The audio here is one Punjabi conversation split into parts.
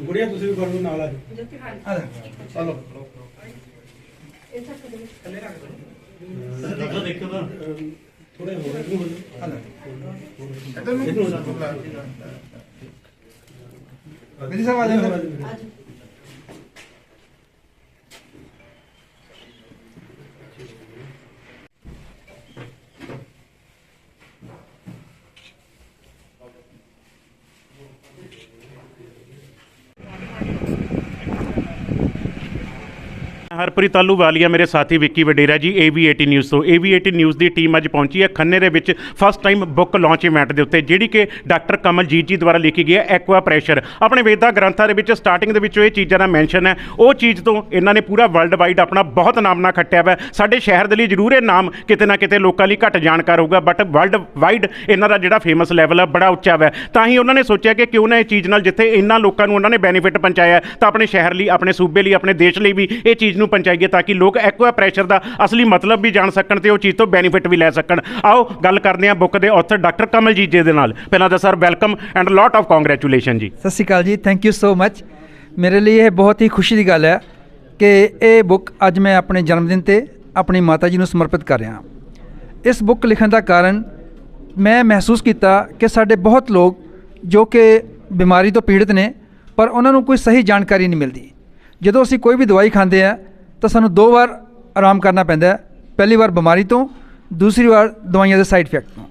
गुड़िया तुसी भी कर लो नाल आ चलो थोड़े हो मेरी सब आ जाए ਹਰਪ੍ਰੀਤ ਆਹਲੂਵਾਲੀਆ ਮੇਰੇ ਸਾਥੀ ਵਿੱਕੀ ਵਡੇਰਾ ਜੀ AV18 ਨਿਊਜ਼ ਤੋਂ। AV18 ਨਿਊਜ਼ ਦੀ ਟੀਮ ਅੱਜ ਪਹੁੰਚੀ ਹੈ ਖੰਨੇ ਦੇ ਵਿੱਚ first time book launch event ਦੇ ਉੱਤੇ, ਜਿਹੜੀ ਕਿ ਡਾਕਟਰ ਕਮਲਜੀਤ ਜੀ ਦੁਆਰਾ ਲਿਖੀ ਗਈ ਹੈ ਐਕਵਾ ਪ੍ਰੈਸ਼ਰ। ਆਪਣੇ ਵੇਦਾਂ ਗ੍ਰੰਥਾਂ ਦੇ ਵਿੱਚ ਸਟਾਰਟਿੰਗ ਦੇ ਵਿੱਚੋਂ ਇਹ ਚੀਜ਼ਾਂ ਦਾ ਮੈਂਸ਼ਨ ਹੈ, ਉਹ ਚੀਜ਼ ਤੋਂ ਇਹਨਾਂ ਨੇ ਪੂਰਾ ਵਰਲਡ ਵਾਈਡ ਆਪਣਾ ਬਹੁਤ ਨਾਮਣਾ ਖੱਟਿਆ ਵਾ। ਸਾਡੇ ਸ਼ਹਿਰ ਦੇ ਲਈ ਜ਼ਰੂਰ ਇਹ ਨਾਮ ਕਿਤੇ ਨਾ ਕਿਤੇ ਲੋਕਾਂ ਲਈ ਘੱਟ ਜਾਣਕਾਰ ਹੋਊਗਾ, ਬਟ ਵਰਲਡ ਵਾਈਡ ਇਹਨਾਂ ਦਾ ਜਿਹੜਾ ਫੇਮਸ ਲੈਵਲ ਹੈ ਬੜਾ ਉੱਚਾ ਵਾ। ਤਾਂ ਹੀ ਉਹਨਾਂ ਨੇ ਸੋਚਿਆ ਕਿ ਕਿਉਂ ਨਾ ਇਹ ਚੀਜ਼ ਨਾਲ ਜਿੱਥੇ ਇਹਨਾਂ ਲੋਕਾਂ ਨੂੰ ਉਹਨਾਂ ਨੇ ਬੈਨੀਫਿਟ ਪਹੁੰਚਾਇਆ, ਤਾਂ ਆਪਣੇ ਸ਼ਹਿਰ ਲਈ, ਆਪਣੇ ਸੂਬੇ ਲਈ, ਆਪਣੇ ਦੇਸ਼ ਲਈ ਵੀ ਇਹ ਚੀਜ਼ ਨੂੰ ਪਹੁੰਚਾਈਏ, ਤਾਂ ਕਿ ਲੋਕ ਐਕਵਾ ਪ੍ਰੈਸ਼ਰ ਦਾ ਅਸਲੀ ਮਤਲਬ ਵੀ ਜਾਣ ਸਕਣ ਤੇ ਉਹ ਚੀਜ਼ ਤੋਂ ਬੈਨੀਫਿਟ ਵੀ ਲੈ ਸਕਣ। ਆਓ ਗੱਲ ਕਰਦੇ ਹਾਂ ਬੁੱਕ ਦੇ ਆਥਰ ਡਾਕਟਰ ਕਮਲਜੀਤ ਜੀ ਦੇ ਨਾਲ। ਪਹਿਲਾਂ ਤਾਂ sir welcome and lot of congratulation ਜੀ। ਸਤਿ ਸ਼੍ਰੀ ਅਕਾਲ ਜੀ, ਥੈਂਕ ਯੂ ਸੋ ਮਚ। ਮੇਰੇ ਲਈ ਇਹ ਬਹੁਤ ਹੀ ਖੁਸ਼ੀ ਦੀ ਗੱਲ ਹੈ ਕਿ ਇਹ ਬੁੱਕ ਅੱਜ ਮੈਂ ਆਪਣੇ ਜਨਮ ਦਿਨ 'ਤੇ ਆਪਣੀ ਮਾਤਾ ਜੀ ਨੂੰ ਸਮਰਪਿਤ ਕਰ ਰਿਹਾ। ਇਸ ਬੁੱਕ ਲਿਖਣ ਦਾ ਕਾਰਨ ਮੈਂ ਮਹਿਸੂਸ ਕੀਤਾ ਕਿ ਸਾਡੇ ਬਹੁਤ ਲੋਕ ਜੋ ਕਿ ਬਿਮਾਰੀ ਤੋਂ ਪੀੜਤ ਨੇ, ਪਰ ਉਹਨਾਂ ਨੂੰ ਕੋਈ ਸਹੀ ਜਾਣਕਾਰੀ ਨਹੀਂ ਮਿਲਦੀ। ਜਦੋਂ ਅਸੀਂ ਕੋਈ ਵੀ ਦਵਾਈ ਖਾਂਦੇ ਹਾਂ ਤਾਂ ਸਾਨੂੰ 2 ਵਾਰ ਆਰਾਮ ਕਰਨਾ ਪੈਂਦਾ ਹੈ। ਪਹਿਲੀ ਵਾਰ ਬਿਮਾਰੀ ਤੋਂ, ਦੂਸਰੀ ਵਾਰ ਦਵਾਈਆਂ ਦੇ ਸਾਈਡ ਇਫੈਕਟ ਤੋਂ।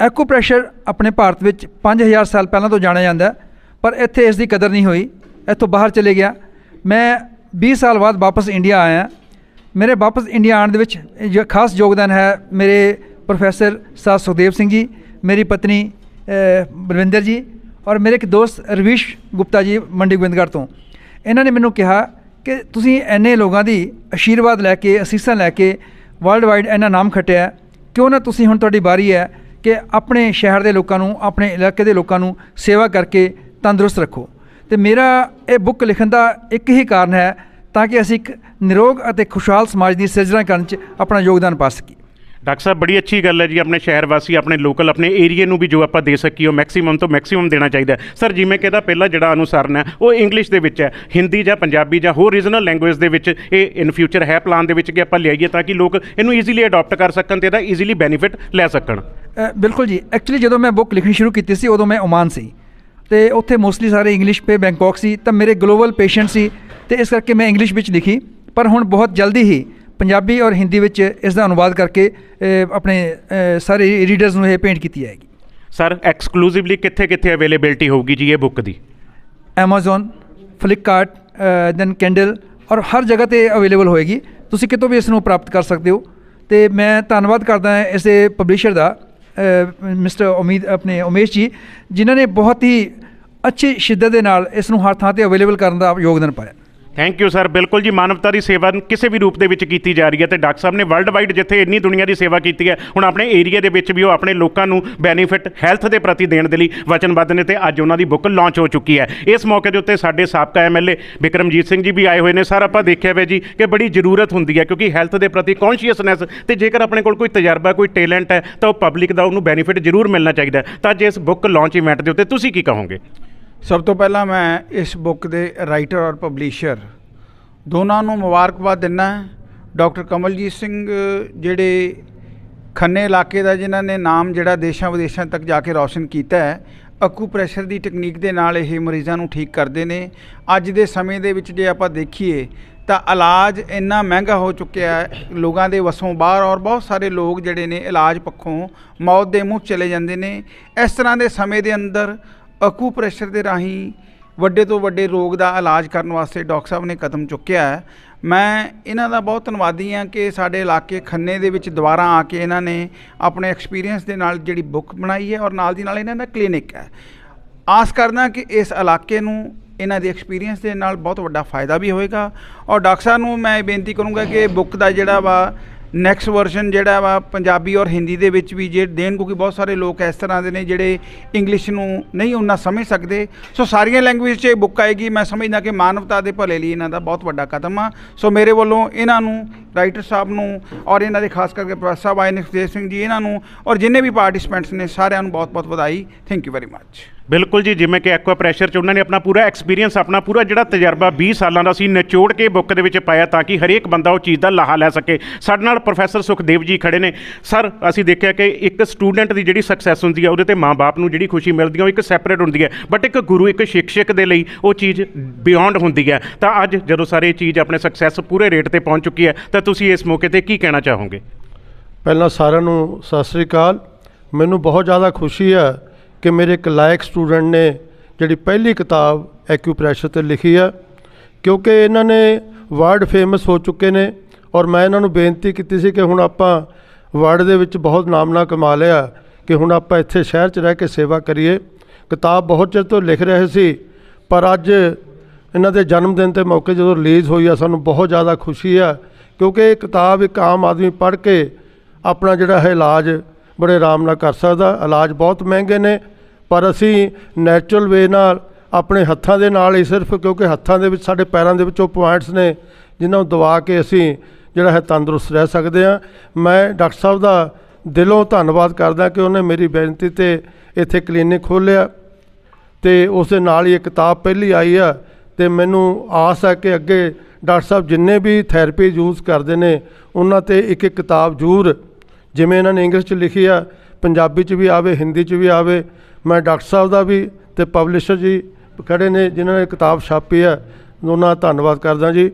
ਐਕੂਪ੍ਰੈਸ਼ਰ ਆਪਣੇ ਭਾਰਤ ਵਿੱਚ 5000 ਸਾਲ ਪਹਿਲਾਂ ਤੋਂ ਜਾਣਿਆ ਜਾਂਦਾ, ਪਰ ਇੱਥੇ ਇਸ ਦੀ ਕਦਰ ਨਹੀਂ ਹੋਈ, ਇੱਥੋਂ ਬਾਹਰ ਚਲੇ ਗਿਆ। ਮੈਂ 20 ਸਾਲ ਬਾਅਦ ਵਾਪਸ ਇੰਡੀਆ ਆਇਆ। ਮੇਰੇ ਵਾਪਸ ਇੰਡੀਆ ਆਉਣ ਦੇ ਵਿੱਚ ਖਾਸ ਯੋਗਦਾਨ ਹੈ ਮੇਰੇ ਪ੍ਰੋਫੈਸਰ ਸਾਹਿਬ ਸੁਖਦੇਵ ਸਿੰਘ ਜੀ, ਮੇਰੀ ਪਤਨੀ ਬਲਵਿੰਦਰ ਜੀ, ਔਰ ਮੇਰੇ ਇੱਕ ਦੋਸਤ ਰਵੀਸ਼ ਗੁਪਤਾ ਜੀ ਮੰਡੀ ਗੋਬਿੰਦਗੜ੍ਹ ਤੋਂ। ਇਹਨਾਂ ਨੇ ਮੈਨੂੰ ਕਿਹਾ ਕਿ ਤੁਸੀਂ ਇੰਨੇ ਲੋਕਾਂ ਦੀ ਆਸ਼ੀਰਵਾਦ ਲੈ ਕੇ, ਅਸੀਸਾਂ ਲੈ ਕੇ ਵਰਲਡ ਵਾਈਡ ਇੰਨਾ ਨਾਮ ਖੱਟਿਆ, ਕਿਉਂ ਨਾ ਤੁਸੀਂ ਹੁਣ ਤੁਹਾਡੀ ਵਾਰੀ ਹੈ ਕਿ ਆਪਣੇ ਸ਼ਹਿਰ ਦੇ ਲੋਕਾਂ ਨੂੰ, ਆਪਣੇ ਇਲਾਕੇ ਦੇ ਲੋਕਾਂ ਨੂੰ ਸੇਵਾ ਕਰਕੇ ਤੰਦਰੁਸਤ ਰੱਖੋ। ਅਤੇ ਮੇਰਾ ਇਹ ਬੁੱਕ ਲਿਖਣ ਦਾ ਇੱਕ ਹੀ ਕਾਰਨ ਹੈ ਤਾਂ ਕਿ ਅਸੀਂ ਇੱਕ ਨਿਰੋਗ ਅਤੇ ਖੁਸ਼ਹਾਲ ਸਮਾਜ ਦੀ ਸਿਰਜਣਾ ਕਰਨ 'ਚ ਆਪਣਾ ਯੋਗਦਾਨ ਪਾ ਸਕੀਏ। ਡਾਕਟਰ ਸਾਹਿਬ ਬੜੀ ਅੱਛੀ ਗੱਲ ਹੈ ਜੀ, ਆਪਣੇ ਸ਼ਹਿਰ ਵਾਸੀ, ਆਪਣੇ ਲੋਕਲ, ਆਪਣੇ ਏਰੀਏ ਨੂੰ ਵੀ ਜੋ ਆਪਾਂ ਦੇ ਸਕੀਏ ਉਹ ਮੈਕਸੀਮਮ ਤੋਂ ਮੈਕਸੀਮਮ ਦੇਣਾ ਚਾਹੀਦਾ। ਸਰ ਜਿਵੇਂ ਕਿ ਇਹਦਾ ਪਹਿਲਾ ਜਿਹੜਾ ਅਨੁਸਰਨ ਹੈ ਉਹ ਇੰਗਲਿਸ਼ ਦੇ ਵਿੱਚ ਹੈ, ਹਿੰਦੀ ਜਾਂ ਪੰਜਾਬੀ ਜਾਂ ਹੋਰ ਰੀਜਨਲ ਲੈਂਗੁਏਜ ਦੇ ਵਿੱਚ ਇਹ ਇਨ ਫਿਊਚਰ ਹੈ ਪਲਾਨ ਦੇ ਵਿੱਚ ਕਿ ਆਪਾਂ ਲਿਆਈਏ ਤਾਂ ਕਿ ਲੋਕ ਇਹਨੂੰ ਈਜ਼ੀਲੀ ਅਡੋਪਟ ਕਰ ਸਕਣ ਤੇ ਇਹਦਾ ਈਜ਼ੀਲੀ ਬੈਨੀਫਿਟ ਲੈ ਸਕਣ। ਬਿਲਕੁਲ ਜੀ, ਐਕਚੁਅਲੀ ਜਦੋਂ ਮੈਂ ਬੁੱਕ ਲਿਖਣੀ ਸ਼ੁਰੂ ਕੀਤੀ ਸੀ ਉਦੋਂ ਮੈਂ ਓਮਾਨ ਸੀ ਅਤੇ ਉੱਥੇ ਮੋਸਟਲੀ ਸਾਰੇ ਇੰਗਲਿਸ਼ ਪੇ ਬੈਂਕਾਕ ਸੀ, ਤਾਂ ਮੇਰੇ ਗਲੋਬਲ ਪੇਸ਼ੈਂਟ ਸੀ ਅਤੇ ਇਸ ਕਰਕੇ ਮੈਂ ਇੰਗਲਿਸ਼ ਵਿੱਚ ਲਿਖੀ। ਪਰ ਹੁਣ ਬਹੁਤ ਜਲਦੀ ਹੀ ਪੰਜਾਬੀ ਔਰ ਹਿੰਦੀ ਵਿੱਚ ਇਸ ਦਾ ਅਨੁਵਾਦ ਕਰਕੇ ਆਪਣੇ ਸਾਰੇ ਰੀਡਰਸ ਨੂੰ ਇਹ ਭੇਂਟ ਕੀਤੀ ਜਾਏਗੀ। ਸਰ ਐਕਸਕਲੂਸਿਵਲੀ ਕਿੱਥੇ ਕਿੱਥੇ ਅਵੇਲੇਬਿਲਿਟੀ ਹੋਊਗੀ ਜੀ ਇਹ ਬੁੱਕ ਦੀ? ਐਮਾਜ਼ੋਨ, ਫਲਿੱਪਕਾਰਟ, ਦੈਨ ਕੈਂਡਲ, ਔਰ ਹਰ ਜਗ੍ਹਾ 'ਤੇ ਅਵੇਲੇਬਲ ਹੋਏਗੀ। ਤੁਸੀਂ ਕਿਤੋਂ ਵੀ ਇਸ ਨੂੰ ਪ੍ਰਾਪਤ ਕਰ ਸਕਦੇ ਹੋ। ਅਤੇ ਮੈਂ ਧੰਨਵਾਦ ਕਰਦਾ ਹਾਂ ਇਸ ਦੇ ਪਬਲਿਸ਼ਰ ਦਾ, ਮਿਸਟਰ ਉਮੇਸ਼ ਜੀ, ਜਿਨ੍ਹਾਂ ਨੇ ਬਹੁਤ ਹੀ ਅੱਛੀ ਸ਼ਿੱਦਤ ਦੇ ਨਾਲ ਇਸ ਨੂੰ ਹਰ ਥਾਂ 'ਤੇ ਅਵੇਲੇਬਲ ਕਰਨ ਦਾ ਯੋਗਦਾਨ ਪਾਇਆ। Thank you sir. ਬਿਲਕੁਲ ਜੀ, ਮਾਨਵਤਾ ਦੀ ਸੇਵਾ ਕਿਸੇ ਵੀ ਰੂਪ ਦੇ ਵਿੱਚ ਕੀਤੀ ਜਾ ਰਹੀ ਹੈ, ਅਤੇ ਡਾਕਟਰ ਸਾਹਿਬ ਨੇ ਵਰਲਡ ਵਾਈਡ ਜਿੱਥੇ ਇੰਨੀ ਦੁਨੀਆ ਦੀ ਸੇਵਾ ਕੀਤੀ ਹੈ, ਹੁਣ ਆਪਣੇ ਏਰੀਆ ਦੇ ਵਿੱਚ ਵੀ ਉਹ ਆਪਣੇ ਲੋਕਾਂ ਨੂੰ ਬੈਨੀਫਿਟ ਹੈਲਥ ਦੇ ਪ੍ਰਤੀ ਦੇਣ ਦੇ ਲਈ ਵਚਨਬੱਧ ਨੇ, ਅਤੇ ਅੱਜ ਉਹਨਾਂ ਦੀ ਬੁੱਕ ਲਾਂਚ ਹੋ ਚੁੱਕੀ ਹੈ। ਇਸ ਮੌਕੇ ਦੇ ਉੱਤੇ ਸਾਡੇ ਸਾਬਕਾ MLA ਬਿਕਰਮਜੀਤ ਸਿੰਘ ਜੀ ਵੀ ਆਏ ਹੋਏ ਨੇ। ਸਰ ਆਪਾਂ ਦੇਖਿਆ ਵੇ ਜੀ ਕਿ ਬੜੀ ਜ਼ਰੂਰਤ ਹੁੰਦੀ ਹੈ, ਕਿਉਂਕਿ ਹੈਲਥ ਦੇ ਪ੍ਰਤੀ ਕੌਨਸ਼ੀਅਸਨੈਸ, ਅਤੇ ਜੇਕਰ ਆਪਣੇ ਕੋਲ ਕੋਈ ਤਜਰਬਾ, ਕੋਈ ਟੈਲੈਂਟ ਹੈ ਤਾਂ ਉਹ ਪਬਲਿਕ ਦਾ ਉਹਨੂੰ ਬੈਨੀਫਿਟ ਜ਼ਰੂਰ ਮਿਲਣਾ ਚਾਹੀਦਾ। ਤਾਂ ਜੇ ਇਸ ਬੁੱਕ ਲਾਂਚ ਇਵੈਂਟ ਦੇ ਉੱਤੇ ਤੁਸੀਂ ਕੀ ਕਹੋਗੇ? ਸਭ ਤੋਂ ਪਹਿਲਾਂ ਮੈਂ ਇਸ ਬੁੱਕ ਦੇ ਰਾਈਟਰ ਔਰ ਪਬਲਿਸ਼ਰ ਦੋਨਾਂ ਨੂੰ ਮੁਬਾਰਕਬਾਦ ਦਿੰਦਾ। ਡਾਕਟਰ ਕਮਲਜੀਤ ਸਿੰਘ ਜਿਹੜੇ ਖੰਨੇ ਇਲਾਕੇ ਦਾ, ਜਿਨ੍ਹਾਂ ਨੇ ਨਾਮ ਜਿਹੜਾ ਦੇਸ਼ਾਂ ਵਿਦੇਸ਼ਾਂ ਤੱਕ ਜਾ ਕੇ ਰੌਸ਼ਨ ਕੀਤਾ ਹੈ, ਅਕੂਪ੍ਰੈਸ਼ਰ ਦੀ ਟੈਕਨੀਕ ਦੇ ਨਾਲ ਇਹ ਮਰੀਜ਼ਾਂ ਨੂੰ ਠੀਕ ਕਰਦੇ ਨੇ। ਅੱਜ ਦੇ ਸਮੇਂ ਦੇ ਵਿੱਚ ਜੇ ਆਪਾਂ ਦੇਖੀਏ ਤਾਂ ਇਲਾਜ ਇੰਨਾ ਮਹਿੰਗਾ ਹੋ ਚੁੱਕਿਆ ਹੈ, ਲੋਕਾਂ ਦੇ ਵੱਸੋਂ ਬਾਹਰ, ਔਰ ਬਹੁਤ ਸਾਰੇ ਲੋਕ ਜਿਹੜੇ ਨੇ ਇਲਾਜ ਪੱਖੋਂ ਮੌਤ ਦੇ ਮੂੰਹ ਚਲੇ ਜਾਂਦੇ ਨੇ। ਇਸ ਤਰ੍ਹਾਂ ਦੇ ਸਮੇਂ ਦੇ ਅੰਦਰ ਅਕੂਪ੍ਰੈਸ਼ਰ ਦੇ ਰਾਹੀਂ ਵੱਡੇ ਤੋਂ ਵੱਡੇ ਰੋਗ ਦਾ ਇਲਾਜ ਕਰਨ ਵਾਸਤੇ ਡਾਕਟਰ ਸਾਹਿਬ ਨੇ ਕਦਮ ਚੁੱਕਿਆ ਹੈ। ਮੈਂ ਇਹਨਾਂ ਦਾ ਬਹੁਤ ਧੰਨਵਾਦੀ ਹਾਂ ਕਿ ਸਾਡੇ ਇਲਾਕੇ ਖੰਨੇ ਦੇ ਵਿੱਚ ਦੁਬਾਰਾ ਆ ਕੇ ਇਹਨਾਂ ਨੇ ਆਪਣੇ ਐਕਸਪੀਰੀਅੰਸ ਦੇ ਨਾਲ ਜਿਹੜੀ ਬੁੱਕ ਬਣਾਈ ਹੈ, ਔਰ ਨਾਲ ਦੀ ਨਾਲ ਇਹਨਾਂ ਦਾ ਕਲੀਨਿਕ ਹੈ। ਆਸ ਕਰਦਾ ਕਿ ਇਸ ਇਲਾਕੇ ਨੂੰ ਇਹਨਾਂ ਦੇ ਐਕਸਪੀਰੀਅੰਸ ਦੇ ਨਾਲ ਬਹੁਤ ਵੱਡਾ ਫਾਇਦਾ ਵੀ ਹੋਏਗਾ। ਔਰ ਡਾਕਟਰ ਸਾਹਿਬ ਨੂੰ ਮੈਂ ਬੇਨਤੀ ਕਰੂੰਗਾ ਕਿ ਬੁੱਕ ਦਾ ਜਿਹੜਾ ਵਾ ਨੈਕਸਟ ਵਰਜ਼ਨ ਜਿਹੜਾ ਵਾ ਪੰਜਾਬੀ ਔਰ ਹਿੰਦੀ ਦੇ ਵਿੱਚ ਵੀ ਜੇ ਦੇਣ, ਕਿਉਂਕਿ ਬਹੁਤ ਸਾਰੇ ਲੋਕ ਇਸ ਤਰ੍ਹਾਂ ਦੇ ਨੇ ਜਿਹੜੇ ਇੰਗਲਿਸ਼ ਨੂੰ ਨਹੀਂ ਉਹਨਾਂ ਸਮਝ ਸਕਦੇ। ਸੋ ਸਾਰੀਆਂ ਲੈਂਗੁਏਜ 'ਚ ਇਹ ਬੁੱਕ ਆਏਗੀ। ਮੈਂ ਸਮਝਦਾ ਕਿ ਮਾਨਵਤਾ ਦੇ ਭਲੇ ਲਈ ਇਹਨਾਂ ਦਾ ਬਹੁਤ ਵੱਡਾ ਕਦਮ ਆ। ਸੋ ਮੇਰੇ ਵੱਲੋਂ ਇਹਨਾਂ ਨੂੰ, ਰਾਈਟਰ ਸਾਹਿਬ ਨੂੰ ਔਰ ਇਹਨਾਂ ਦੇ ਖਾਸ ਕਰਕੇ ਪ੍ਰੋਫੈਸਰ ਸਾਹਿਬ ਆਏ ਨੇ ਸੁਖਦੇਵ ਸਿੰਘ ਜੀ, ਇਹਨਾਂ ਨੂੰ ਔਰ ਜਿੰਨੇ ਵੀ ਪਾਰਟਿਸਪੈਂਟਸ ਨੇ ਸਾਰਿਆਂ ਨੂੰ ਬਹੁਤ ਬਹੁਤ ਵਧਾਈ। Thank you very much. ਬਿਲਕੁਲ ਜੀ, ਜਿਵੇਂ ਕਿ ਐਕਵਾ ਪ੍ਰੈਸ਼ਰ 'ਚ ਉਹਨਾਂ ਨੇ ਆਪਣਾ ਪੂਰਾ ਐਕਸਪੀਰੀਅੰਸ, ਆਪਣਾ ਪੂਰਾ ਜਿਹੜਾ ਤਜਰਬਾ 20 ਸਾਲਾਂ ਦਾ ਸੀ ਨਿਚੋੜ ਕੇ ਬੁੱਕ ਦੇ ਵਿੱਚ ਪਾਇਆ ਤਾਂ ਕਿ ਹਰੇਕ ਬੰਦਾ ਉਹ ਚੀਜ਼ ਦਾ ਲਾਹਾ ਲੈ ਸਕੇ। ਸਾਡੇ ਨਾਲ ਪ੍ਰੋਫੈਸਰ ਸੁਖਦੇਵ ਜੀ ਖੜੇ ਨੇ। ਸਰ, ਅਸੀਂ ਦੇਖਿਆ ਕਿ ਇੱਕ ਸਟੂਡੈਂਟ ਦੀ ਜਿਹੜੀ ਸਕਸੈਸ ਹੁੰਦੀ ਹੈ ਉਹਦੇ ਤੇ ਮਾਂ-ਬਾਪ ਨੂੰ ਜਿਹੜੀ ਖੁਸ਼ੀ ਮਿਲਦੀ ਹੈ ਉਹ ਇੱਕ ਸੈਪਰੇਟ ਹੁੰਦੀ ਹੈ, ਬਟ ਇੱਕ ਗੁਰੂ, ਇੱਕ ਸ਼ਿਕਸ਼ਕ ਦੇ ਲਈ ਉਹ ਚੀਜ਼ ਬਿਯੋਂਡ ਹੁੰਦੀ ਹੈ। ਤਾਂ ਅੱਜ ਜਦੋਂ ਸਾਰੇ ਚੀਜ਼ ਆਪਣੇ ਸਕਸੈਸ ਪੂਰੇ ਰੇਟ ਤੇ ਪਹੁੰਚ ਚੁੱਕੀ ਹੈ ਤਾਂ ਤੁਸੀਂ ਇਸ ਮੌਕੇ ਤੇ ਕੀ ਕਹਿਣਾ ਚਾਹੋਗੇ? ਪਹਿਲਾਂ ਸਾਰਿਆਂ ਨੂੰ ਸਤਿ ਸ੍ਰੀ ਅਕਾਲ। ਮੈਨੂੰ ਬਹੁਤ ਜ਼ਿਆਦਾ ਖੁਸ਼ੀ ਹੈ ਕਿ ਮੇਰੇ ਇੱਕ ਲਾਇਕ ਸਟੂਡੈਂਟ ਨੇ ਜਿਹੜੀ ਪਹਿਲੀ ਕਿਤਾਬ ਐਕਿਊਪ੍ਰੈਸ਼ਰ 'ਤੇ ਲਿਖੀ ਆ, ਕਿਉਂਕਿ ਇਹਨਾਂ ਨੇ ਵਰਲਡ ਫੇਮਸ ਹੋ ਚੁੱਕੇ ਨੇ ਔਰ ਮੈਂ ਇਹਨਾਂ ਨੂੰ ਬੇਨਤੀ ਕੀਤੀ ਸੀ ਕਿ ਹੁਣ ਆਪਾਂ ਵਰਲਡ ਦੇ ਵਿੱਚ ਬਹੁਤ ਨਾਮਨਾ ਕਮਾ ਲਿਆ ਕਿ ਹੁਣ ਆਪਾਂ ਇੱਥੇ ਸ਼ਹਿਰ 'ਚ ਰਹਿ ਕੇ ਸੇਵਾ ਕਰੀਏ। ਕਿਤਾਬ ਬਹੁਤ ਚਿਰ ਤੋਂ ਲਿਖ ਰਹੇ ਸੀ, ਪਰ ਅੱਜ ਇਹਨਾਂ ਦੇ ਜਨਮ ਦਿਨ ਦੇ ਮੌਕੇ ਜਦੋਂ ਰਿਲੀਜ਼ ਹੋਈ ਆ ਸਾਨੂੰ ਬਹੁਤ ਜ਼ਿਆਦਾ ਖੁਸ਼ੀ ਆ, ਕਿਉਂਕਿ ਇਹ ਕਿਤਾਬ ਇੱਕ ਆਮ ਆਦਮੀ ਪੜ੍ਹ ਕੇ ਆਪਣਾ ਜਿਹੜਾ ਹੈ ਇਲਾਜ ਬੜੇ ਆਰਾਮ ਨਾਲ ਕਰ ਸਕਦਾ। ਇਲਾਜ ਬਹੁਤ ਮਹਿੰਗੇ ਨੇ, ਪਰ ਅਸੀਂ ਨੈਚੁਰਲ ਵੇ ਨਾਲ ਆਪਣੇ ਹੱਥਾਂ ਦੇ ਨਾਲ ਹੀ, ਸਿਰਫ ਕਿਉਂਕਿ ਹੱਥਾਂ ਦੇ ਵਿੱਚ ਸਾਡੇ ਪੈਰਾਂ ਦੇ ਵਿੱਚ ਉਹ ਪੁਆਇੰਟਸ ਨੇ ਜਿਨ੍ਹਾਂ ਨੂੰ ਦਬਾ ਕੇ ਅਸੀਂ ਜਿਹੜਾ ਹੈ ਤੰਦਰੁਸਤ ਰਹਿ ਸਕਦੇ ਹਾਂ। ਮੈਂ ਡਾਕਟਰ ਸਾਹਿਬ ਦਾ ਦਿਲੋਂ ਧੰਨਵਾਦ ਕਰਦਾ ਕਿ ਉਹਨੇ ਮੇਰੀ ਬੇਨਤੀ 'ਤੇ ਇੱਥੇ ਕਲੀਨਿਕ ਖੋਲ੍ਹਿਆ ਅਤੇ ਉਸ ਦੇ ਨਾਲ ਹੀ ਇਹ ਕਿਤਾਬ ਪਹਿਲੀ ਆਈ ਆ। ਅਤੇ ਮੈਨੂੰ ਆਸ ਹੈ ਕਿ ਅੱਗੇ ਡਾਕਟਰ ਸਾਹਿਬ ਜਿੰਨੇ ਵੀ ਥੈਰੇਪੀ ਯੂਜ਼ ਕਰਦੇ ਨੇ ਉਹਨਾਂ 'ਤੇ ਇੱਕ ਇੱਕ ਕਿਤਾਬ ਜ਼ਰੂਰ, ਜਿਵੇਂ ਇਹਨਾਂ ਨੇ ਇੰਗਲਿਸ਼ 'ਚ ਲਿਖੀ ਆ, ਪੰਜਾਬੀ 'ਚ ਵੀ ਆਵੇ, ਹਿੰਦੀ 'ਚ ਵੀ ਆਵੇ। ਮੈਂ ਡਾਕਟਰ ਸਾਹਿਬ ਦਾ ਵੀ ਅਤੇ ਪਬਲਿਸ਼ਰ ਜੀ ਖੜ੍ਹੇ ਨੇ ਜਿਨ੍ਹਾਂ ਨੇ ਕਿਤਾਬ ਛਾਪੀ ਆ, ਉਹਨਾਂ ਦਾ ਧੰਨਵਾਦ ਕਰਦਾ ਜੀ।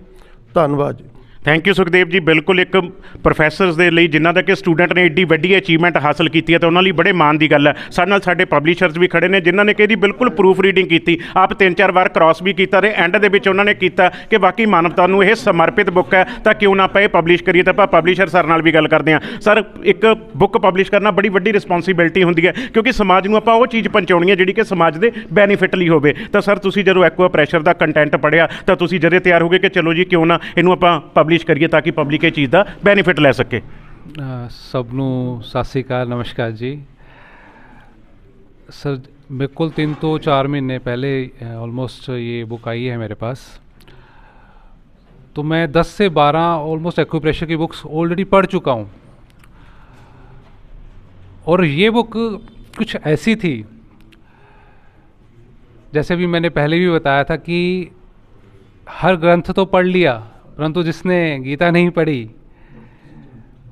ਧੰਨਵਾਦ ਜੀ। Thank you Sukhdev ji. ਬਿਲਕੁਲ ਇੱਕ ਪ੍ਰੋਫੈਸਰਸ ਦੇ ਲਈ ਜਿਨ੍ਹਾਂ ਦਾ ਕਿ ਸਟੂਡੈਂਟ ਨੇ ਏਡੀ ਵੱਡੀ ਅਚੀਵਮੈਂਟ ਹਾਸਲ ਕੀਤੀ ਹੈ ਤਾਂ ਉਹਨਾਂ ਲਈ ਬੜੇ ਮਾਣ ਦੀ ਗੱਲ ਹੈ। ਸਾਡੇ ਨਾਲ ਸਾਡੇ ਪਬਲਿਸ਼ਰਸ ਵੀ ਖੜੇ ਨੇ ਜਿਨ੍ਹਾਂ ਨੇ ਕਿ ਇਹਦੀ ਬਿਲਕੁਲ ਪ੍ਰੂਫ ਰੀਡਿੰਗ ਕੀਤੀ, ਆਪ 3-4 ਵਾਰ ਕ੍ਰਾਸ ਵੀ ਕੀਤਾ ਅਤੇ ਐਂਡ ਦੇ ਵਿੱਚ ਉਹਨਾਂ ਨੇ ਕੀਤਾ ਕਿ ਬਾਕੀ ਮਾਨਵਤਾ ਨੂੰ ਇਹ ਸਮਰਪਿਤ ਬੁੱਕ ਹੈ ਤਾਂ ਕਿਉਂ ਨਾ ਆਪਾਂ ਇਹ ਪਬਲਿਸ਼ ਕਰੀਏ। ਤਾਂ ਆਪਾਂ ਪਬਲਿਸ਼ਰ ਸਰ ਨਾਲ ਵੀ ਗੱਲ ਕਰਦੇ ਹਾਂ। ਸਰ, ਇੱਕ ਬੁੱਕ ਪਬਲਿਸ਼ ਕਰਨਾ ਬੜੀ ਵੱਡੀ ਰਿਸਪੌਂਸਿਬਿਲਿਟੀ ਹੁੰਦੀ ਹੈ ਕਿਉਂਕਿ ਸਮਾਜ ਨੂੰ ਆਪਾਂ ਉਹ ਚੀਜ਼ ਪਹੁੰਚਾਉਣੀ ਹੈ ਜਿਹੜੀ ਕਿ ਸਮਾਜ ਦੇ ਬੈਨੀਫਿਟ ਲਈ ਹੋਵੇ। ਤਾਂ ਸਰ, ਤੁਸੀਂ ਜਦੋਂ ਐਕਵਾ ਪ੍ਰੈਸ਼ਰ ਦਾ ਕੰਟੈਂਟ ਪੜ੍ਹਿਆ ਤਾਂ ਤੁਸੀਂ ਜਦੇ ਤਿਆਰ ਹੋ ਗਏ ਕਿ ਚਲੋ ਜੀ ਕਿਉਂ ਨਾ ਇਹਨੂੰ ਆਪਾਂ ਪਬਲਿਸ਼ ਕਰੀਏ ਤਾਂ ਕਿ ਪਬਲਿਕ ਇਹ ਚੀਜ਼ ਦਾ ਬੈਨੀਫਿਟ ਲੈ ਸਕੇ। ਸਭ ਨੂੰ ਸਤਿ ਸ਼੍ਰੀ ਅਕਾਲ, ਨਮਸਕਾਰ ਜੀ। सर बिल्कुल 3 तो 4 महीने पहले ऑलमोस्ट ये बुक आई है मेरे पास, तो मैं 10 से 12 ऑलमोस्ट एक्यूप्रेशर की बुक्स ऑलरेडी पढ़ चुका हूँ। और ये बुक कुछ ऐसी थी, जैसे भी मैंने पहले भी बताया था कि हर ग्रंथ तो पढ़ लिया परंतु जिसने गीता नहीं पढ़ी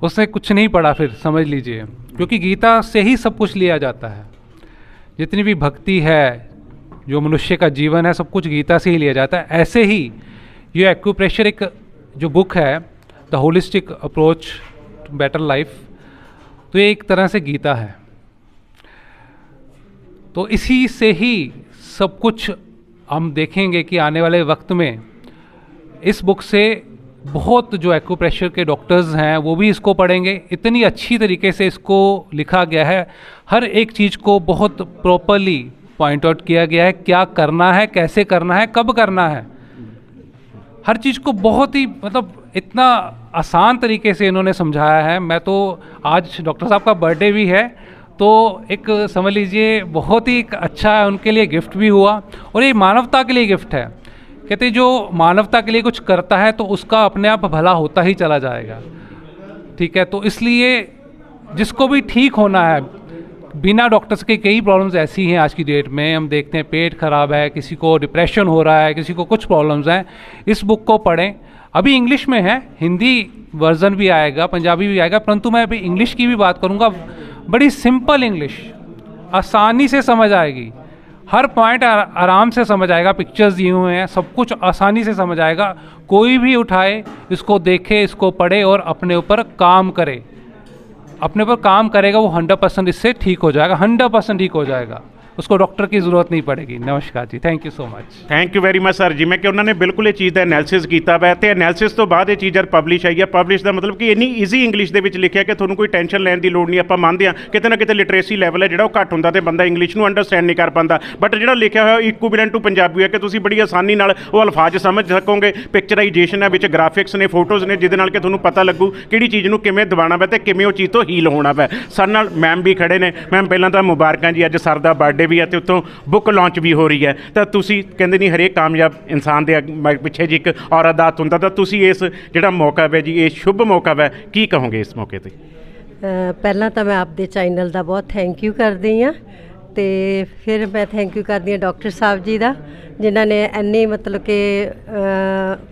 उसने कुछ नहीं पढ़ा, फिर समझ लीजिए, क्योंकि गीता से ही सब कुछ लिया जाता है। जितनी भी भक्ति है, जो मनुष्य का जीवन है, सब कुछ गीता से ही लिया जाता है। ऐसे ही ये एक्यूप्रेशर एक जो बुक है, the holistic approach to better life, तो ये एक तरह से गीता है। तो इसी से ही सब कुछ हम देखेंगे कि आने वाले वक्त में इस बुक से बहुत जो एक्यूप्रेशर के डॉक्टर्स हैं वो भी इसको पढ़ेंगे। इतनी अच्छी तरीके से इसको लिखा गया है, हर एक चीज़ को बहुत प्रॉपरली पॉइंट आउट किया गया है, क्या करना है, कैसे करना है, कब करना है, हर चीज़ को बहुत ही मतलब इतना आसान तरीके से इन्होंने समझाया है। मैं तो आज डॉक्टर साहब का बर्थडे भी है, तो एक समझ लीजिए बहुत ही अच्छा है, उनके लिए गिफ्ट भी हुआ, और ये मानवता के लिए गिफ्ट है। कहते जो मानवता के लिए कुछ करता है तो उसका अपने आप भला होता ही चला जाएगा, ठीक है। तो इसलिए जिसको भी ठीक होना है, बिना डॉक्टर्स के कई प्रॉब्लम्स ऐसी हैं आज की डेट में, हम देखते हैं पेट ख़राब है, किसी को डिप्रेशन हो रहा है, किसी को कुछ प्रॉब्लम्स हैं, इस बुक को पढ़ें। अभी इंग्लिश में है, हिंदी वर्जन भी आएगा, पंजाबी भी आएगा, परंतु मैं अभी इंग्लिश की भी बात करूँगा। बड़ी सिंपल इंग्लिश, आसानी से समझ आएगी, हर पॉइंट आराम से समझ आएगा, पिक्चर्स दिए हुए हैं, सब कुछ आसानी से समझ आएगा। कोई भी उठाए, इसको देखे, इसको पढ़े और अपने ऊपर काम करे, अपने ऊपर काम करेगा वो 100% इससे ठीक हो जाएगा, 100% ठीक हो जाएगा। उसको डॉक्टर की ज़रूरत नहीं पड़ेगी। नमस्कार जी, thank you so much. Thank you very much sir. ਜਿਵੇਂ ਕਿ ਉਹਨਾਂ ਨੇ ਬਿਲਕੁਲ ਇਹ ਚੀਜ਼ ਦਾ ਐਨਾਲਿਸਿਸ ਕੀਤਾ ਵਾ ਤੇ ਐਨਾਲਿਸਿਸ ਤੋਂ ਬਾਅਦ ਇਹ ਚੀਜ਼ ਪਬਲਿਸ਼ ਆਈ ਹੈ। ਪਬਲਿਸ਼ ਦਾ ਮਤਲਬ ਕਿ ਇੰਨੀ ਈਜ਼ੀ ਇੰਗਲਿਸ਼ ਦੇ ਵਿੱਚ ਲਿਖਿਆ ਕਿ ਤੁਹਾਨੂੰ ਕੋਈ ਟੈਨਸ਼ਨ ਲੈਣ ਦੀ ਲੋੜ ਨਹੀਂ। ਆਪਾਂ ਮੰਨਦੇ ਹਾਂ ਕਿਤੇ ਨਾ ਕਿਤੇ ਲਿਟਰੇਸੀ ਲੈਵਲ ਹੈ ਜਿਹੜਾ ਉਹ ਘੱਟ ਹੁੰਦਾ ਤੇ ਬੰਦਾ ਇੰਗਲਿਸ਼ ਨੂੰ ਅੰਡਰਸਟੈਂਡ ਨਹੀਂ ਕਰ ਪਾਉਂਦਾ, ਬਟ ਜਿਹੜਾ ਲਿਖਿਆ ਹੋਇਆ ਇਕੁਇਵਲੈਂਟ ਟੂ ਪੰਜਾਬੀ ਹੈ ਕਿ ਤੁਸੀਂ ਬੜੀ ਆਸਾਨੀ ਨਾਲ ਉਹ ਅਲਫਾਜ਼ ਸਮਝ ਸਕੋਗੇ। ਪਿਕਚਰਾਈਜੇਸ਼ਨ ਹੈ ਵਿੱਚ, ਗ੍ਰਾਫਿਕਸ ਨੇ, ਫੋਟੋਜ਼ ਨੇ, ਜਿਹਦੇ ਨਾਲ ਕਿ ਤੁਹਾਨੂੰ ਪਤਾ ਲੱਗੂ ਕਿਹੜੀ ਚੀਜ਼ ਨੂੰ ਕਿਵੇਂ ਦਬਾਉਣਾ ਵਾ ਤੇ ਕਿਵੇਂ ਉਹ ਚੀਜ਼ ਤੋਂ ਹੀਲ ਹੋਣਾ ਵਾ। ਸਾਡੇ ਨਾਲ ਮੈਮ ਵੀ ਖੜੇ ਨੇ। ਮੈਮ ਪਹਿਲਾਂ ਤਾਂ ਮੁਬਾਰਕਾਂ ਜੀ, ਅੱਜ ਸਰ ਦਾ ਬਰਥਡੇ ਵੀ ਹੈ ਤੇ ਉੱਤੋਂ ਬੁੱਕ ਲਾਂਚ ਵੀ ਹੋ ਰਹੀ ਹੈ। ਤਾਂ ਤੁਸੀਂ ਕਹਿੰਦੇ ਨਹੀਂ ਹਰੇਕ ਕਾਮਯਾਬ ਇਨਸਾਨ ਦੇ ਪਿੱਛੇ ਜੀ ਇੱਕ ਔਰਤ ਦਾ ਹੱਥ ਹੁੰਦਾ, ਤਾਂ ਤੁਸੀਂ ਇਸ ਜਿਹੜਾ ਮੌਕਾ ਹੈ ਜੀ, ਇਹ ਸ਼ੁਭ ਮੌਕਾ ਹੈ, ਕੀ ਕਹੋਗੇ ਇਸ ਮੌਕੇ 'ਤੇ? ਪਹਿਲਾਂ ਤਾਂ ਮੈਂ ਆਪਦੇ ਚੈਨਲ ਦਾ ਬਹੁਤ ਥੈਂਕ ਯੂ ਕਰਦੀ ਹਾਂ ਤੇ ਫਿਰ ਮੈਂ ਥੈਂਕ ਯੂ ਕਰਦੀ ਹਾਂ ਡਾਕਟਰ ਸਾਹਿਬ ਜੀ ਦਾ, ਜਿਨ੍ਹਾਂ ਨੇ ਇੰਨੀ ਮਤਲਬ ਕਿ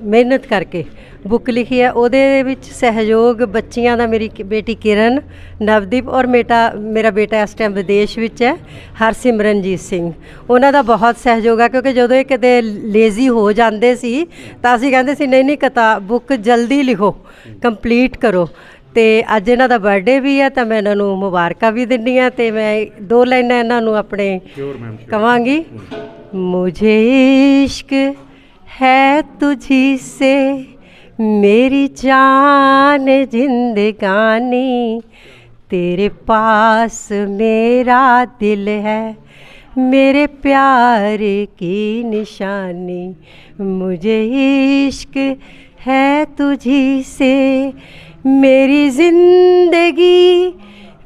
ਮਿਹਨਤ ਕਰਕੇ ਬੁੱਕ ਲਿਖੀ ਹੈ। ਉਹਦੇ ਵਿੱਚ ਸਹਿਯੋਗ ਬੱਚੀਆਂ ਦਾ, ਮੇਰੀ ਬੇਟੀ ਕਿਰਨ, ਨਵਦੀਪ ਔਰ ਮੇਰਾ ਬੇਟਾ ਇਸ ਟਾਈਮ ਵਿਦੇਸ਼ ਵਿੱਚ ਹੈ, ਹਰਸਿਮਰਨਜੀਤ ਸਿੰਘ, ਉਹਨਾਂ ਦਾ ਬਹੁਤ ਸਹਿਯੋਗ ਹੈ। ਕਿਉਂਕਿ ਜਦੋਂ ਇਹ ਕਿਤੇ ਲੇਜ਼ੀ ਹੋ ਜਾਂਦੇ ਸੀ ਤਾਂ ਅਸੀਂ ਕਹਿੰਦੇ ਸੀ ਨਹੀਂ ਕਿਤਾਬ ਬੁੱਕ ਜਲਦੀ ਲਿਖੋ, ਕੰਪਲੀਟ ਕਰੋ। ਤੇ ਅੱਜ ਇਹਨਾਂ ਦਾ ਬਰਥਡੇ ਵੀ ਹੈ ਤਾਂ ਮੈਂ ਇਹਨਾਂ ਨੂੰ ਮੁਬਾਰਕਾਂ ਵੀ ਦਿੰਦੀ ਹਾਂ ਤੇ ਮੈਂ 2 ਲਾਈਨਾਂ ਇਹਨਾਂ ਨੂੰ ਆਪਣੇ ਕਵਾਂਗੀ। ਮੁਝੇ ਇਸ਼ਕ ਹੈ ਤੁਝੀ ਸੇ ਮੇਰੀ ਜਾਨ जिंदगानी, तेरे पास मेरा दिल है मेरे प्यार की निशानी। मुझे इश्क है तुझी से मेरी ज़िंदगी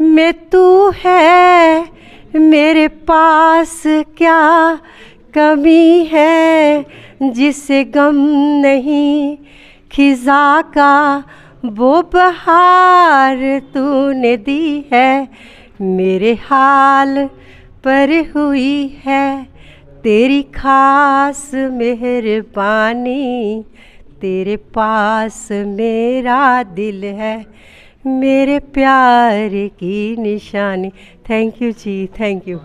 में तू है मेरे पास क्या कमी है जिसे गम नहीं खिज़ा का वो बहार तूने दी है मेरे हाल पर हुई है तेरी खास मेहरबानी। तेरे पास मेरा दिल है मेरे प्यार की निशानी। थैंक यू जी, thank you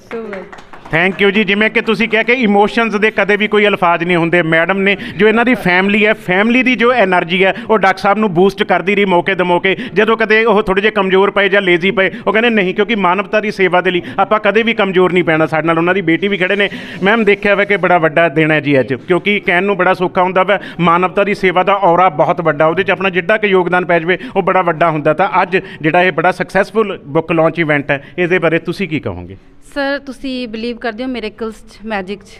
so much. Thank you ਜੀ। ਜਿਵੇਂ ਕਿ ਤੁਸੀਂ ਕਿਹਾ ਕਿ ਇਮੋਸ਼ਨਸ ਦੇ ਕਦੇ ਵੀ ਕੋਈ ਅਲਫਾਜ਼ ਨਹੀਂ ਹੁੰਦੇ। ਮੈਡਮ ਨੇ ਜੋ ਇਹਨਾਂ ਦੀ ਫੈਮਿਲੀ ਹੈ, ਫੈਮਿਲੀ ਦੀ ਜੋ ਐਨਰਜੀ ਹੈ ਉਹ ਡਾਕਟਰ ਸਾਹਿਬ ਨੂੰ ਬੂਸਟ ਕਰਦੀ ਰਹੀ ਮੌਕੇ ਦੇ ਮੌਕੇ। ਜਦੋਂ ਕਦੇ ਉਹ ਥੋੜ੍ਹੇ ਜਿਹੇ ਕਮਜ਼ੋਰ ਪਏ ਜਾਂ ਲੇਜ਼ੀ ਪਏ, ਉਹ ਕਹਿੰਦੇ ਨਹੀਂ, ਕਿਉਂਕਿ ਮਾਨਵਤਾ ਦੀ ਸੇਵਾ ਦੇ ਲਈ ਆਪਾਂ ਕਦੇ ਵੀ ਕਮਜ਼ੋਰ ਨਹੀਂ ਪੈਣਾ। ਸਾਡੇ ਨਾਲ ਉਹਨਾਂ ਦੀ ਬੇਟੀ ਵੀ ਖੜੇ ਨੇ। ਮੈਮ ਦੇਖਿਆ ਵਾ ਕਿ ਬੜਾ ਵੱਡਾ ਦਿਨ ਹੈ ਜੀ ਅੱਜ, ਕਿਉਂਕਿ ਕਹਿਣ ਨੂੰ ਬੜਾ ਸੌਖਾ ਹੁੰਦਾ ਵਾ, ਮਾਨਵਤਾ ਦੀ ਸੇਵਾ ਦਾ ਔਰਾ ਬਹੁਤ ਵੱਡਾ, ਉਹਦੇ 'ਚ ਆਪਣਾ ਜਿੱਡਾ ਕਿ ਯੋਗਦਾਨ ਪੈ ਜਾਵੇ ਉਹ ਬੜਾ ਵੱਡਾ ਹੁੰਦਾ। ਤਾਂ ਅੱਜ ਜਿਹੜਾ ਇਹ ਬੜਾ ਸਕਸੈਸਫੁਲ ਬੁੱਕ ਲਾਂਚ ਇਵੈਂਟ ਹੈ, ਇਹਦੇ ਬਾਰੇ ਤੁਸੀਂ ਕੀ ਕਹੋਗੇ? ਸਰ ਤੁਸੀਂ ਬਿਲੀਵ ਕਰਦੇ ਹੋ ਮਿਰੇਕਲਸ 'ਚ, ਮੈਜਿਕ 'ਚ?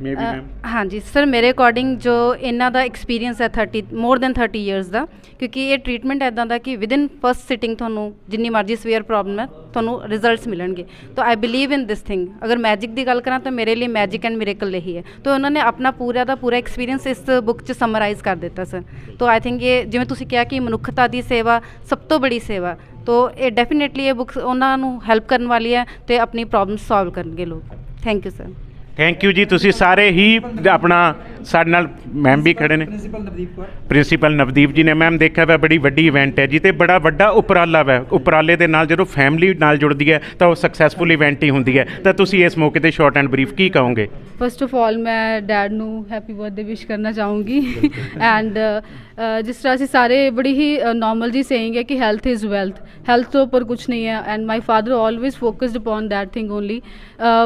ਮੇਬੀ ਮੈਮ ਹਾਂਜੀ ਸਰ, ਮੇਰੇ ਅਕੋਰਡਿੰਗ ਜੋ ਇਹਨਾਂ ਦਾ ਐਕਸਪੀਰੀਅੰਸ ਹੈ ਮੋਰ ਦੈਨ 30 ਇਅਰਸ ਦਾ, ਕਿਉਂਕਿ ਇਹ ਟ੍ਰੀਟਮੈਂਟ ਇੱਦਾਂ ਦਾ ਕਿ ਵਿਦਿਨ ਫਸਟ ਸਿਟਿੰਗ ਤੁਹਾਨੂੰ ਜਿੰਨੀ ਮਰਜ਼ੀ ਸਵੇਅਰ ਪ੍ਰੋਬਲਮ ਹੈ ਤੁਹਾਨੂੰ ਰਿਜ਼ਲਟਸ ਮਿਲਣਗੇ। ਤਾਂ ਆਈ ਬਿਲੀਵ ਇਨ ਦਿਸ ਥਿੰਗ। ਅਗਰ ਮੈਜਿਕ ਦੀ ਗੱਲ ਕਰਾਂ ਤਾਂ ਮੇਰੇ ਲਈ ਮੈਜਿਕ ਐਂਡ ਮਿਰੇਕਲ ਇਹੀ ਹੈ। ਤਾਂ ਉਹਨਾਂ ਨੇ ਆਪਣਾ ਪੂਰਾ ਦਾ ਪੂਰਾ ਐਕਸਪੀਰੀਅੰਸ ਇਸ ਬੁੱਕ 'ਚ ਸਮਰਾਈਜ਼ ਕਰ ਦਿੱਤਾ ਸਰ। ਤਾਂ ਆਈ ਥਿੰਕ ਇਹ ਜਿਵੇਂ ਤੁਸੀਂ ਕਿਹਾ ਕਿ ਮਨੁੱਖਤਾ ਦੀ ਸੇਵਾ ਸਭ ਤੋਂ ਬੜੀ ਸੇਵਾ, ਤਾਂ ਇਹ ਡੈਫੀਨੇਟਲੀ ਇਹ ਬੁੱਕਸ ਉਹਨਾਂ ਨੂੰ ਹੈਲਪ ਕਰਨ ਵਾਲੀ ਹੈ ਅਤੇ ਆਪਣੀ ਪ੍ਰੋਬਲਮ ਸੋਲਵ ਕਰਨਗੇ ਲੋਕ। Thank you sir. Thank you ਜੀ। ਤੁਸੀਂ ਸਾਰੇ ਹੀ ਆਪਣਾ ਸਾਡੇ ਨਾਲ ਮੈਮ ਵੀ ਖੜੇ ਨੇ, ਪ੍ਰਿੰਸੀਪਲ ਨਵਦੀਪ ਜੀ ਨੇ। ਮੈਮ ਦੇਖਿਆ ਵਾ ਬੜੀ ਵੱਡੀ ਇਵੈਂਟ ਹੈ ਜੀ ਤੇ ਬੜਾ ਵੱਡਾ ਉਪਰਾਲਾ ਵਾ। ਉਪਰਾਲੇ ਦੇ ਨਾਲ ਜਦੋਂ ਫੈਮਿਲੀ ਨਾਲ ਜੁੜਦੀ ਹੈ ਤਾਂ ਉਹ ਸਕਸੈਸਫੁਲ ਇਵੈਂਟ ਹੀ ਹੁੰਦੀ ਹੈ। ਤਾਂ ਤੁਸੀਂ ਇਸ ਮੌਕੇ ਤੇ ਸ਼ਾਰਟ ਐਂਡ ਬਰੀਫ ਕੀ ਕਹੋਗੇ? ਫਸਟ ਆਫ ਆਲ ਮੈਂ ਡੈਡ ਨੂੰ ਹੈਪੀ ਬਰਥਡੇ ਵਿਸ਼ ਕਰਨਾ ਚਾਹੂੰਗੀ ਐਂਡ ਜਿਸ ਤਰ੍ਹਾਂ ਅਸੀਂ ਸਾਰੇ ਬੜੀ ਹੀ ਨੋਰਮਲ ਜੀ ਸੇਇੰਗ ਹੈ ਕਿ ਹੈਲਥ ਇਜ਼ ਵੈਲਥ, ਹੈਲਥ ਤੋਂ ਉੱਪਰ ਕੁਛ ਨਹੀਂ ਹੈ and my father always focused upon that thing only.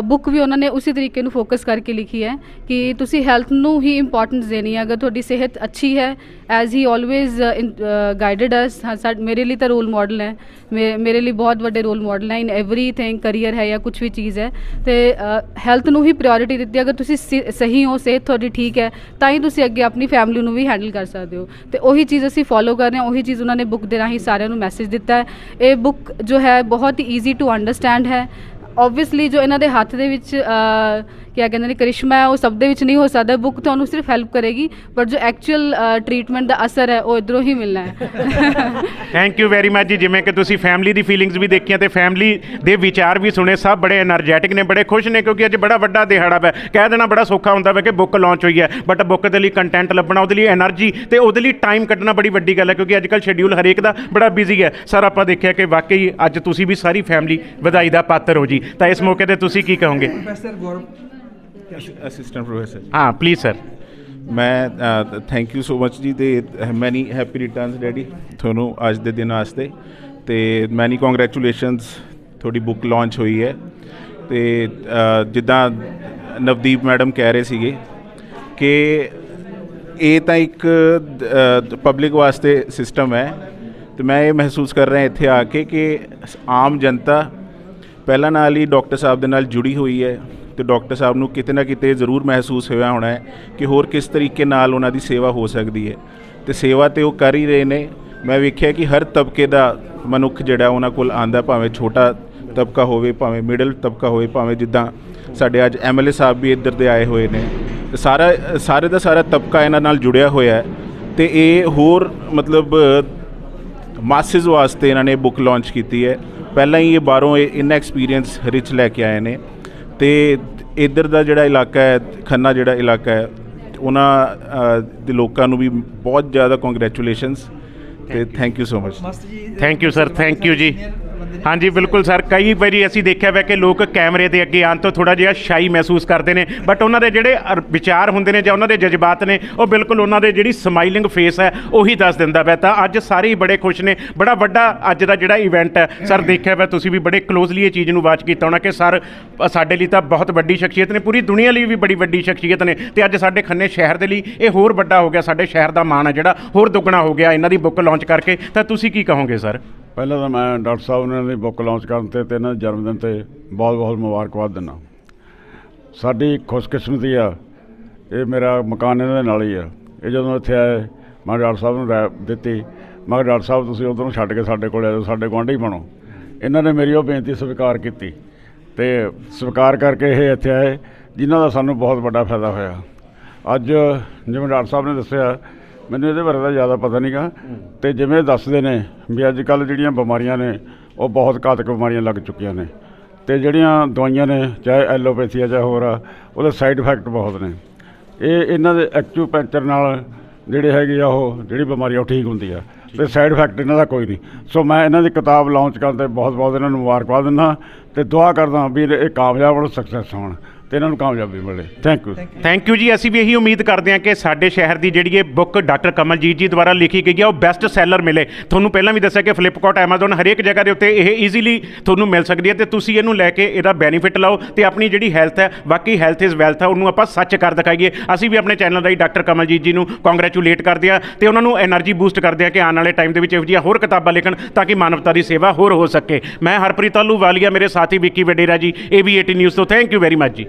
Book ਵੀ ਉਹਨਾਂ ਨੇ ਉਸੇ ਤਰੀਕੇ ਨੂੰ ਫੋਕਸ ਕਰਕੇ ਲਿਖੀ ਹੈ ਕਿ ਤੁਸੀਂ ਹੈਲਥ ਨੂੰ ਹੀ ਇੰਪੋਰਟੈਂਸ ਦੇਣੀ ਹੈ। ਅਗਰ ਤੁਹਾਡੀ ਸਿਹਤ ਅੱਛੀ ਹੈ, ਐਜ਼ ਹੀ ਆਲਵੇਜ਼ ਗਾਈਡਡ ਅਸ, ਮੇਰੇ ਲਈ ਤਾਂ ਰੋਲ ਮਾਡਲ ਹੈ, ਮੇਰੇ ਲਈ ਬਹੁਤ ਵੱਡੇ ਰੋਲ ਮਾਡਲ ਹੈ ਇਨ ਐਵਰੀਥਿੰਗ, ਕਰੀਅਰ ਹੈ ਜਾਂ ਕੁਛ ਵੀ ਚੀਜ਼ ਹੈ। ਅਤੇ ਹੈਲਥ ਨੂੰ ਹੀ ਪ੍ਰਾਇਓਰਿਟੀ ਦਿੱਤੀ। ਅਗਰ ਤੁਸੀਂ ਸਹੀ ਹੋ, ਸਿਹਤ ਤੁਹਾਡੀ ਠੀਕ ਹੈ, ਤਾਂ ਹੀ ਤੁਸੀਂ ਅੱਗੇ ਆਪਣੀ ਫੈਮਿਲੀ ਨੂੰ ਵੀ ਹੈਂਡਲ ਕਰ ਸਕਦੇ ਹੋ। ਅਤੇ ਉਹੀ ਚੀਜ਼ ਅਸੀਂ ਫੋਲੋ ਕਰ ਰਹੇ ਹਾਂ, ਉਹੀ ਚੀਜ਼ ਉਹਨਾਂ ਨੇ ਬੁੱਕ ਦੇ ਰਾਹੀਂ ਸਾਰਿਆਂ ਨੂੰ ਮੈਸੇਜ ਦਿੱਤਾ ਹੈ। ਇਹ ਬੁੱਕ ਜੋ ਹੈ ਬਹੁਤ ਹੀ ਈਜ਼ੀ ਟੂ ਅੰਡਰਸਟੈਂਡ ਹੈ। ਓਬਵੀਅਸਲੀ ਜੋ ਇਹਨਾਂ ਦੇ ਹੱਥ ਦੇ ਵਿੱਚ ਕਿਆ ਕਹਿੰਦੇ ਨੇ ਕਰਿਸ਼ਮਾ ਹੈ, ਉਹ ਸਭ ਦੇ ਵਿੱਚ ਨਹੀਂ ਹੋ ਸਕਦਾ। ਬੁੱਕ ਤੁਹਾਨੂੰ ਸਿਰਫ ਹੈਲਪ ਕਰੇਗੀ, ਪਰ ਜੋ ਐਕਚੁਅਲ ਟਰੀਟਮੈਂਟ ਦਾ ਅਸਰ ਹੈ ਉਹ ਇੱਧਰੋਂ ਹੀ ਮਿਲਣਾ ਹੈ। ਥੈਂਕ ਯੂ ਵੈਰੀ ਮਚ ਜੀ। ਜਿਵੇਂ ਕਿ ਤੁਸੀਂ ਫੈਮਿਲੀ ਦੀ ਫੀਲਿੰਗਸ ਵੀ ਦੇਖੀਆਂ ਤੇ ਫੈਮਿਲੀ ਦੇ ਵਿਚਾਰ ਵੀ ਸੁਣੇ, ਸਭ ਬੜੇ ਐਨਰਜੈਟਿਕ ਨੇ, ਬੜੇ ਖੁਸ਼ ਨੇ, ਕਿਉਂਕਿ ਅੱਜ ਬੜਾ ਵੱਡਾ ਦਿਹਾੜਾ ਹੈ। ਕਹਿ ਦੇਣਾ ਬੜਾ ਸੌਖਾ ਹੁੰਦਾ ਵਾ ਕਿ ਬੁੱਕ ਲਾਂਚ ਹੋਈ ਹੈ, ਬਟ ਬੁੱਕ ਦੇ ਲਈ ਕੰਟੈਂਟ ਲੱਭਣਾ, ਉਹਦੇ ਲਈ ਐਨਰਜੀ ਤੇ ਉਹਦੇ ਲਈ ਟਾਈਮ ਕੱਢਣਾ ਬੜੀ ਵੱਡੀ ਗੱਲ ਹੈ, ਕਿਉਂਕਿ ਅੱਜ ਕੱਲ੍ਹ ਸ਼ੈਡਿਊਲ ਹਰੇਕ ਦਾ ਬੜਾ ਬਿਜ਼ੀ ਹੈ। ਸਰ ਆਪਾਂ ਦੇਖਿਆ ਕਿ ਵਾਕਈ ਅੱਜ ਤੁਸੀਂ ਵੀ ਸਾਰੀ ਫੈਮਿਲੀ ਵਧਾਈ ਦਾ ਪਾਤਰ ਹੋ ਜੀ। ਤਾਂ ਇਸ ਮੌਕੇ ਤੇ ਤੁਸੀਂ ਕੀ ਕਹੋਗੇ? ਪ੍ਰੋਫੈਸਰ ਗੌਰਵ ਅਸਿਸਟੈਂਟ ਪ੍ਰੋਫੈਸਰ। ਹਾਂ ਪਲੀਜ਼ ਸਰ। ਮੈਂ ਥੈਂਕ ਯੂ ਸੋ ਮਚ ਜੀ ਤੇ ਮੈਨੀ ਹੈਪੀ ਰਿਟਰਨਸ ਡੈਡੀ ਤੁਹਾਨੂੰ ਅੱਜ ਦੇ ਦਿਨ ਵਾਸਤੇ, ਤੇ ਮੈਨੀ ਕੰਗ੍ਰੈਚੁਲੇਸ਼ਨਸ, ਤੁਹਾਡੀ ਬੁੱਕ ਲਾਂਚ ਹੋਈ ਹੈ। ਤੇ ਜਿੱਦਾਂ ਨਵਦੀਪ ਮੈਡਮ ਕਹਿ ਰਹੇ ਸੀਗੇ ਕਿ ਇਹ ਤਾਂ ਇੱਕ ਪਬਲਿਕ ਵਾਸਤੇ ਸਿਸਟਮ ਹੈ, ਤੇ ਮੈਂ ਇਹ ਮਹਿਸੂਸ ਕਰ ਰਿਹਾ ਇੱਥੇ ਆ ਕੇ ਕਿ ਆਮ ਜਨਤਾ ਪਹਿਲਾਂ ਨਾਲ ਹੀ ਡਾਕਟਰ ਸਾਹਿਬ ਦੇ ਨਾਲ ਜੁੜੀ ਹੋਈ ਹੈ, ਤੇ ਡਾਕਟਰ ਸਾਹਿਬ ਨੂੰ ਕਿਤੇ ਨਾ ਕਿਤੇ ਜ਼ਰੂਰ ਮਹਿਸੂਸ ਹੋਇਆ ਹੋਣਾ ਹੈ ਕਿ ਹੋਰ ਕਿਸ ਤਰੀਕੇ ਨਾਲ ਉਹਨਾਂ ਦੀ ਸੇਵਾ ਹੋ ਸਕਦੀ ਹੈ, ਤੇ ਸੇਵਾ ਤੇ ਉਹ ਕਰ ਹੀ ਰਹੇ ਨੇ। ਮੈਂ ਵੇਖਿਆ ਕਿ ਹਰ ਤਬਕੇ ਦਾ ਮਨੁੱਖ ਜਿਹੜਾ ਉਹਨਾਂ ਕੋਲ ਆਉਂਦਾ, ਭਾਵੇਂ ਛੋਟਾ ਤਬਕਾ ਹੋਵੇ, ਭਾਵੇਂ ਮਿਡਲ ਤਬਕਾ ਹੋਵੇ, ਭਾਵੇਂ ਜਿੱਦਾਂ ਸਾਡੇ ਅੱਜ MLA ਸਾਹਿਬ ਵੀ ਇੱਧਰ ਦੇ ਆਏ ਹੋਏ ਨੇ, ਤੇ ਸਾਰੇ ਦਾ ਸਾਰਾ ਤਬਕਾ ਇਹਨਾਂ ਨਾਲ ਜੁੜਿਆ ਹੋਇਆ ਹੈ। ਤੇ ਇਹ ਹੋਰ ਮਤਲਬ ਮਾਸਿਸ ਵਾਸਤੇ ਇਹਨਾਂ ਨੇ ਬੁੱਕ ਲਾਂਚ ਕੀਤੀ ਹੈ। ਪਹਿਲਾਂ ਹੀ ਇਹ ਬਾਹਰੋਂ ਇੰਨਾ ਐਕਸਪੀਰੀਅੰਸ ਰਿਚ ਲੈ ਕੇ ਆਏ ਨੇ, ਤੇ ਇੱਧਰ ਦਾ ਜਿਹੜਾ ਇਲਾਕਾ ਹੈ, ਖੰਨਾ ਜਿਹੜਾ ਇਲਾਕਾ ਹੈ, ਉਹਨਾਂ ਦੇ ਲੋਕਾਂ ਨੂੰ ਵੀ ਬਹੁਤ ਜ਼ਿਆਦਾ ਕੰਗ੍ਰੈਚੁਲੇਸ਼ਨਸ ਤੇ thank you so much. Thank you sir, thank you ਜੀ। ਹਾਂਜੀ ਬਿਲਕੁਲ ਸਰ, ਕਈ ਵਾਰੀ ਅਸੀਂ ਦੇਖਿਆ ਵਾ ਕਿ ਲੋਕ ਕੈਮਰੇ ਦੇ ਅੱਗੇ ਆਉਣ ਤੋਂ ਥੋੜ੍ਹਾ ਜਿਹਾ ਸ਼ਾਈ ਮਹਿਸੂਸ ਕਰਦੇ ਨੇ, ਬਟ ਉਹਨਾਂ ਦੇ ਜਿਹੜੇ ਵਿਚਾਰ ਹੁੰਦੇ ਨੇ ਜਾਂ ਉਹਨਾਂ ਦੇ ਜਜ਼ਬਾਤ ਨੇ ਉਹ ਬਿਲਕੁਲ ਉਹਨਾਂ ਦੇ ਜਿਹੜੀ ਸਮਾਈਲਿੰਗ ਫੇਸ ਹੈ ਉਹੀ ਦੱਸ ਦਿੰਦਾ ਵਾ। ਤਾਂ ਅੱਜ ਸਾਰੇ ਹੀ ਬੜੇ ਖੁਸ਼ ਨੇ, ਬੜਾ ਵੱਡਾ ਅੱਜ ਦਾ ਜਿਹੜਾ ਇਵੈਂਟ ਹੈ ਸਰ, ਦੇਖਿਆ ਵਾ ਤੁਸੀਂ ਵੀ ਬੜੇ ਕਲੋਜ਼ਲੀ ਇਹ ਚੀਜ਼ ਨੂੰ ਵਾਚ ਕੀਤਾ ਹੋਣਾ ਕਿ ਸਰ ਸਾਡੇ ਲਈ ਤਾਂ ਬਹੁਤ ਵੱਡੀ ਸ਼ਖਸੀਅਤ ਨੇ, ਪੂਰੀ ਦੁਨੀਆ ਲਈ ਵੀ ਬੜੀ ਵੱਡੀ ਸ਼ਖਸੀਅਤ ਨੇ, ਤੇ ਅੱਜ ਸਾਡੇ ਖੰਨੇ ਸ਼ਹਿਰ ਦੇ ਲਈ ਇਹ ਹੋਰ ਵੱਡਾ ਹੋ ਗਿਆ, ਸਾਡੇ ਸ਼ਹਿਰ ਦਾ ਮਾਣ ਹੈ ਜਿਹੜਾ ਹੋਰ ਦੁੱਗਣਾ ਹੋ ਗਿਆ ਇਹਨਾਂ ਦੀ ਬੁੱਕ ਲਾਂਚ ਕਰਕੇ। ਤਾਂ ਤੁਸੀਂ ਕੀ ਕਹੋਗੇ ਸਰ? ਪਹਿਲਾਂ ਤਾਂ ਮੈਂ ਡਾਕਟਰ ਸਾਹਿਬ ਉਹਨਾਂ ਦੀ ਬੁੱਕ ਲਾਂਚ ਕਰਨ 'ਤੇ ਅਤੇ ਇਹਨਾਂ ਦੇ ਜਨਮ ਦਿਨ 'ਤੇ ਬਹੁਤ ਬਹੁਤ ਮੁਬਾਰਕਬਾਦ ਦਿੰਦਾ। ਸਾਡੀ ਖੁਸ਼ਕਿਸਮਤੀ ਆ, ਇਹ ਮੇਰਾ ਮਕਾਨ ਇਹਨਾਂ ਦੇ ਨਾਲ ਹੀ ਆ। ਇਹ ਜਦੋਂ ਇੱਥੇ ਆਏ ਮੈਂ ਡਾਕਟਰ ਸਾਹਿਬ ਨੂੰ ਰਾਇ ਦਿੱਤੀ, ਮੈਂ ਕਿਹਾ ਡਾਕਟਰ ਸਾਹਿਬ ਤੁਸੀਂ ਉੱਧਰੋਂ ਛੱਡ ਕੇ ਸਾਡੇ ਕੋਲ ਆ ਜਾਓ, ਸਾਡੇ ਗੁਆਂਢੀ ਬਣੋ। ਇਹਨਾਂ ਨੇ ਮੇਰੀ ਉਹ ਬੇਨਤੀ ਸਵੀਕਾਰ ਕੀਤੀ, ਅਤੇ ਸਵੀਕਾਰ ਕਰਕੇ ਇਹ ਇੱਥੇ ਆਏ, ਜਿਨ੍ਹਾਂ ਦਾ ਸਾਨੂੰ ਬਹੁਤ ਵੱਡਾ ਫਾਇਦਾ ਹੋਇਆ। ਅੱਜ ਜਿਵੇਂ ਡਾਕਟਰ ਸਾਹਿਬ ਨੇ ਦੱਸਿਆ, ਮੈਨੂੰ ਇਹਦੇ ਬਾਰੇ ਤਾਂ ਜ਼ਿਆਦਾ ਪਤਾ ਨਹੀਂ ਗਾ, ਅਤੇ ਜਿਵੇਂ ਦੱਸਦੇ ਨੇ ਵੀ ਅੱਜ ਕੱਲ੍ਹ ਜਿਹੜੀਆਂ ਬਿਮਾਰੀਆਂ ਨੇ ਉਹ ਬਹੁਤ ਘਾਤਕ ਬਿਮਾਰੀਆਂ ਲੱਗ ਚੁੱਕੀਆਂ ਨੇ, ਅਤੇ ਜਿਹੜੀਆਂ ਦਵਾਈਆਂ ਨੇ ਚਾਹੇ ਐਲੋਪੈਥੀ ਆ ਚਾਹੇ ਹੋਰ ਆ, ਉਹਦੇ ਸਾਈਡ ਇਫੈਕਟ ਬਹੁਤ ਨੇ। ਇਹਨਾਂ ਦੇ ਐਕੂਪੰਕਚਰ ਨਾਲ ਜਿਹੜੇ ਹੈਗੇ ਆ ਉਹ ਜਿਹੜੀ ਬਿਮਾਰੀ ਉਹ ਠੀਕ ਹੁੰਦੀ ਆ, ਅਤੇ ਸਾਈਡ ਇਫੈਕਟ ਇਹਨਾਂ ਦਾ ਕੋਈ ਨਹੀਂ। ਸੋ ਮੈਂ ਇਹਨਾਂ ਦੀ ਕਿਤਾਬ ਲਾਂਚ ਕਰਨ 'ਤੇ ਬਹੁਤ ਬਹੁਤ ਇਹਨਾਂ ਨੂੰ ਮੁਬਾਰਕਬਾਦ ਦਿੰਦਾ, ਅਤੇ ਦੁਆ ਕਰਦਾ ਵੀ ਇਹ ਕਾਮਯਾਬ ਹੋਣ, ਸਕਸੈਸ ਹੋਣ, ਅਤੇ ਇਹਨਾਂ ਨੂੰ ਕਾਮਯਾਬੀ ਮਿਲੇ। Thank you. ਥੈਂਕ ਯੂ ਜੀ। ਅਸੀਂ ਵੀ ਇਹੀ ਉਮੀਦ ਕਰਦੇ ਹਾਂ ਕਿ ਸਾਡੇ ਸ਼ਹਿਰ ਦੀ ਜਿਹੜੀ ਇਹ ਬੁੱਕ ਡਾਕਟਰ ਕਮਲਜੀਤ ਜੀ ਦੁਆਰਾ ਲਿਖੀ ਗਈ ਹੈ ਉਹ ਬੈਸਟ ਸੈਲਰ ਮਿਲੇ। ਤੁਹਾਨੂੰ ਪਹਿਲਾਂ ਵੀ ਦੱਸਿਆ ਕਿ ਫਲਿੱਪਕਾਰਟ, ਐਮਾਜ਼ੋਨ ਹਰੇਕ ਜਗ੍ਹਾ ਦੇ ਉੱਤੇ ਇਹ ਈਜ਼ੀਲੀ ਤੁਹਾਨੂੰ ਮਿਲ ਸਕਦੀ ਹੈ, ਅਤੇ ਤੁਸੀਂ ਇਹਨੂੰ ਲੈ ਕੇ ਇਹਦਾ ਬੈਨੀਫਿਟ ਲਓ, ਅਤੇ ਆਪਣੀ ਜਿਹੜੀ ਹੈਲਥ ਹੈ, ਬਾਕੀ ਹੈਲਥ ਇਜ਼ ਵੈਲਥ ਹੈ, ਉਹਨੂੰ ਆਪਾਂ ਸੱਚ ਕਰ ਦਿਖਾਈਏ। ਅਸੀਂ ਵੀ ਆਪਣੇ ਚੈਨਲ ਰਾਹੀਂ ਡਾਕਟਰ ਕਮਲਜੀਤ ਜੀ ਨੂੰ ਕੰਗ੍ਰੈਚੁਲੇਟ ਕਰਦੇ ਹਾਂ, ਅਤੇ ਉਹਨਾਂ ਨੂੰ ਐਨਰਜੀ ਬੂਸਟ ਕਰਦੇ ਹਾਂ ਕਿ ਆਉਣ ਵਾਲੇ ਟਾਈਮ ਦੇ ਵਿੱਚ ਇਹੋ ਜਿਹੀਆਂ ਹੋਰ ਕਿਤਾਬਾਂ ਲਿਖਣ ਤਾਂ ਕਿ ਮਾਨਵਤਾ ਦੀ ਸੇਵਾ ਹੋਰ ਹੋ ਸਕੇ। ਮੈਂ ਹਰਪ੍ਰੀਤ ਆਹਲੂਵਾਲੀਆ, ਮੇਰੇ ਸਾਥੀ ਵਿੱਕੀ ਵਡੇਰਾ ਜੀ, AV18 ਨਿਊਜ਼ ਤੋਂ। ਥੈਂਕ ਯੂ ਵੈਰੀ ਮਚ ਜੀ।